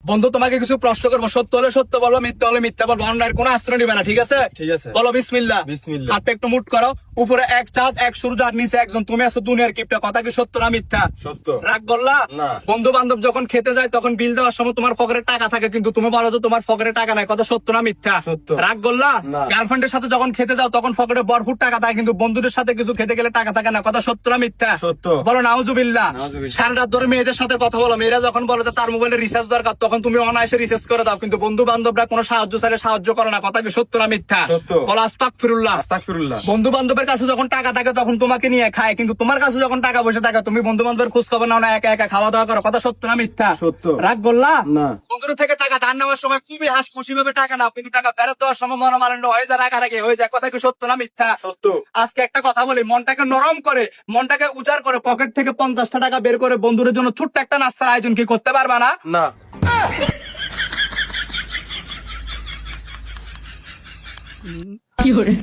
বন্ধু তোমাকে কিছু প্রশ্ন করবো, সত্য হলে সত্য বলবো, মিথ্যা হলে মিথ্যা বলবো, অন্যায়ের কোনো আশ্রয় নিবে না, ঠিক আছে? ঠিক আছে। বলো বিসমিল্লাহ। বিসমিল্লাহ। হাতটা একটু মুট করো। উপরে এক চাঁদ এক সূর্য আর নিচে একজন, তুমি আছো দুনিয়ার কিপটা, কথা কি সত্য না মিথ্যা? সত্য। রাগ করলা? না। বন্ধু বান্ধব যখন খেতে যায় তখন বিল দেওয়ার সময় তোমার পকেটে টাকা থাকে, কিন্তু তুমি বলো তো তোমার পকেটে টাকা নাই, কথা সত্য না মিথ্যা? সত্য। রাগ করলা? না। গার্লফ্রেন্ডের সাথে যখন খেতে যাও তখন পকেটে ভরপুর টাকা থাকে, কিন্তু বন্ধুদের সাথে কিছু খেতে গেলে টাকা থাকে না, কথা সত্য না মিথ্যা? সত্য। বলো নাউজুবিল্লাহ। নাউজুবিল্লাহ। সারা রাত ধরে মেয়েদের সাথে কথা বলো, মেয়েরা যখন বলে যে তার মোবাইলে রিচার্জ দরকার তখন তুমি অনায়াসে রিচার্জ করে দাও, কিন্তু বন্ধু বান্ধবরা কোনো সাহায্য চাইলে সাহায্য করে না, কথা কি সত্য না মিথ্যা? সত্য। বলো আস্তাগফিরুল্লাহ। আস্তাগফিরুল্লাহ। বন্ধু বান্ধবের কাছে যখন টাকা থাকে তখন তোমাকে নিয়ে খায়, কিন্তু তোমার কাছে যখন টাকা পয়সা থাকে তুমি বন্ধু বান্ধবের খোঁজ খবর নাও না, একা একা খাওয়া দাওয়া করো, কথা সত্য না মিথ্যা? সত্য। রাগ করলা? না। বন্ধুর থেকে টাকা ধার নেওয়ার সময় খুবই হাস খুশি ভাবে টাকা নাও, কিন্তু টাকা ফেরত দেওয়ার সময় মনোমালিন্য হয়ে যায়, রাগারাগি হয়ে যায়, কথা কি সত্য না মিথ্যা? সত্য। আজকে একটা কথা বলি, মনটাকে নরম করে, মনটাকে উজাড় করে, পকেট থেকে 50টা টাকা বের করে বন্ধুদের জন্য ছোট্ট একটা নাস্তার আয়োজন কি করতে পারবা না? না। কি hore